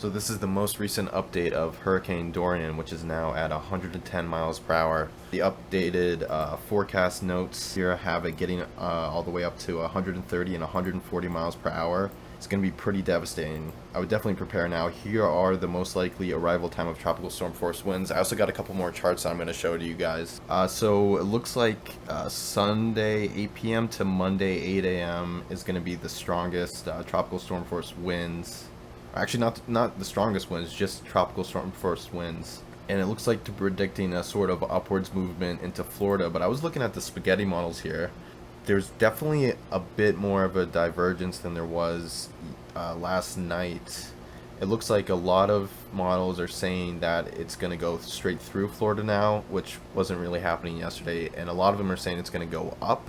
So this is the most recent update of Hurricane Dorian, which is now at 110 miles per hour. The updated forecast notes here have it getting all the way up to 130 and 140 miles per hour. It's going to be pretty devastating. I would definitely prepare now. Here are the most likely arrival time of tropical storm force winds. I also got a couple more charts that I'm going to show to you guys. So it looks like Sunday 8 p.m. to Monday 8 a.m. is going to be the strongest tropical storm force winds. Actually, not the strongest winds, just tropical storm force winds. And it looks like they're predicting a sort of upwards movement into Florida. But I was looking at the spaghetti models here. There's definitely a bit more of a divergence than there was last night. It looks like a lot of models are saying that it's going to go straight through Florida now, which wasn't really happening yesterday. And a lot of them are saying it's going to go up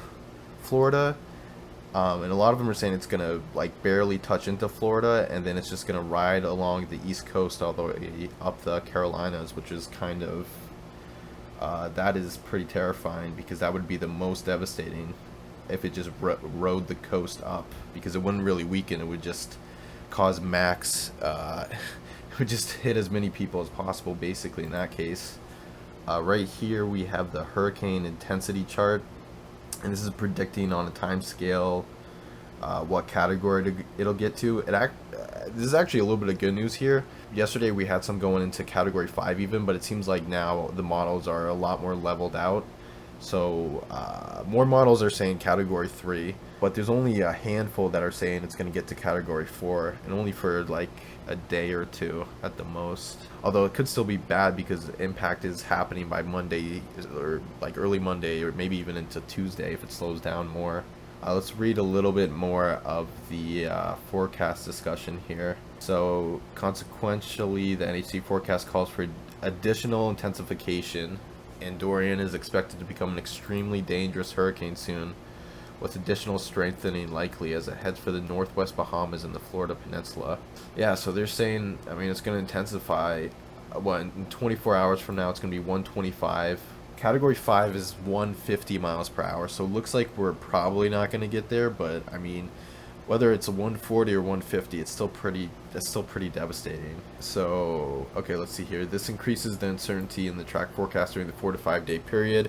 Florida. And a lot of them are saying it's going to like barely touch into Florida, and then it's just going to ride along the East Coast all the way up the Carolinas, which is kind of, that is pretty terrifying, because that would be the most devastating if it just rode the coast up, because it wouldn't really weaken. It would just cause max, it would just hit as many people as possible, basically, in that case. Right here we have the hurricane intensity chart. And this is predicting on a time scale what category it'll get to. This is actually a little bit of good news here. Yesterday we had some going into category 5 even, but it seems like now the models are a lot more leveled out. So more models are saying category 3, but there's only a handful that are saying it's going to get to category 4, and only for like a day or two at the most. Although it could still be bad because impact is happening by Monday, or like early Monday, or maybe even into Tuesday if it slows down more. Let's read a little bit more of the forecast discussion here. So consequentially, the NHC forecast calls for additional intensification, and Dorian is expected to become an extremely dangerous hurricane soon, with additional strengthening likely as it heads for the northwest Bahamas and the Florida Peninsula. Yeah, so they're saying, I mean, it's going to intensify. In 24 hours from now, it's going to be 125. Category 5 is 150 miles per hour, so it looks like we're probably not going to get there, but I mean, whether it's a 140 or 150, it's still pretty devastating. So, okay, let's see here. This increases the uncertainty in the track forecast during the 4 to 5 day period,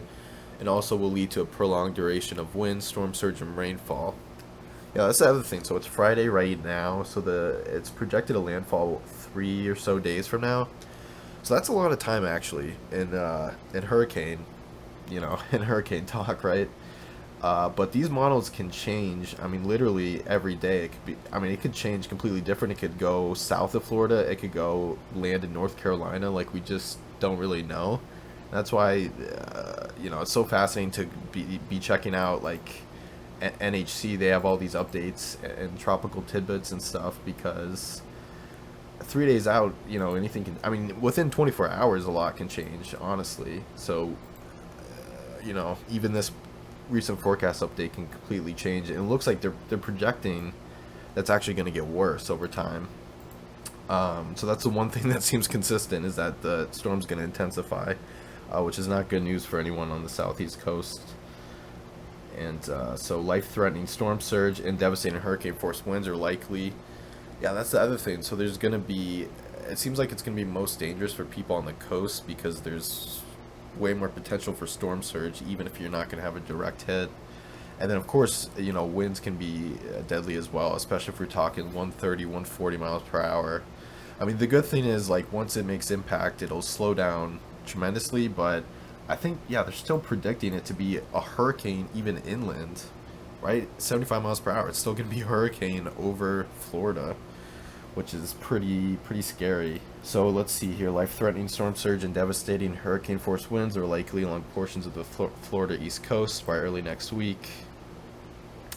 and also will lead to a prolonged duration of wind, storm surge, and rainfall. Yeah, that's the other thing. So it's Friday right now, so it's projected a landfall 3 or so days from now. So that's a lot of time actually in hurricane, in hurricane talk, right? But these models can change. I mean, literally every day. It could change completely different. It could go south of Florida. It could go land in North Carolina. Like, we just don't really know. That's why, it's so fascinating to be checking out, like, NHC. They have all these updates and tropical tidbits and stuff, because 3 days out, anything can, within 24 hours, a lot can change, honestly. So, even this recent forecast update can completely change. And it looks like they're projecting that's actually going to get worse over time. So that's the one thing that seems consistent, is that the storm's going to intensify, which is not good news for anyone on the southeast coast. And so life-threatening storm surge and devastating hurricane force winds are likely. Yeah, that's the other thing. So there's going to be, it seems like it's going to be most dangerous for people on the coast, because there's way more potential for storm surge, even if you're not going to have a direct hit. And then, of course, winds can be deadly as well, especially if we're talking 130, 140 miles per hour. I mean, the good thing is, like, once it makes impact, it'll slow down tremendously, but I think, yeah, they're still predicting it to be a hurricane even inland, right? 75 miles per hour. It's still going to be a hurricane over Florida, which is pretty scary. So let's see here. Life-threatening storm surge and devastating hurricane force winds are likely along portions of the Florida East Coast by early next week.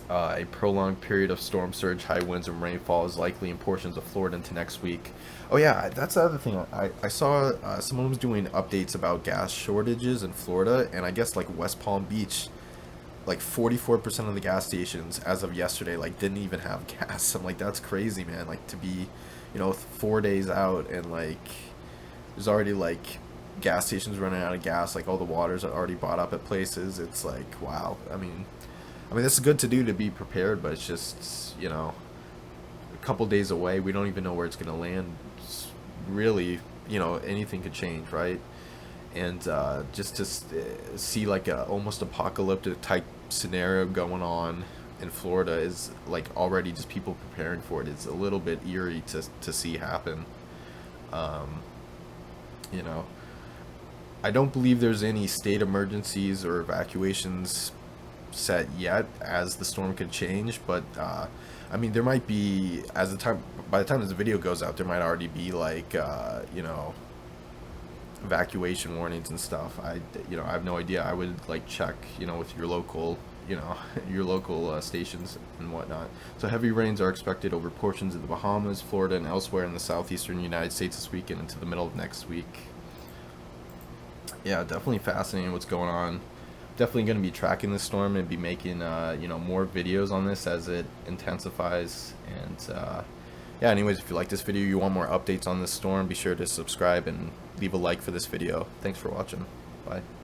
A prolonged period of storm surge, high winds, and rainfall is likely in portions of Florida into next week. Oh yeah, that's the other thing. I saw someone was doing updates about gas shortages in Florida, and I guess like West Palm Beach, like 44% of the gas stations as of yesterday, like, didn't even have gas. I'm like, that's crazy, man. Like, to be, 4 days out, and like there's already like gas stations running out of gas, like all the water's already bought up at places. It's like, wow. I mean, this is good to do, to be prepared, but it's just, a couple days away. We don't even know where it's going to land really, you know, anything could change, right? And just to see like a almost apocalyptic type scenario going on in Florida is like already just people preparing for it. It's a little bit eerie to see happen. Um, you know, I don't believe there's any state emergencies or evacuations set yet, as the storm could change. But I mean, there might be, as the time by the time this video goes out, there might already be like you know, evacuation warnings and stuff. You know, I have no idea. I would like check, you know, with your local, you know, your local stations and whatnot. So heavy rains are expected over portions of the Bahamas, Florida, and elsewhere in the southeastern United States this weekend into the middle of next week. Yeah, definitely fascinating what's going on. Definitely going to be tracking this storm and be making you know, more videos on this as it intensifies. And yeah, anyways, if you like this video, you want more updates on this storm, be sure to subscribe and leave a like for this video. Thanks for watching. Bye.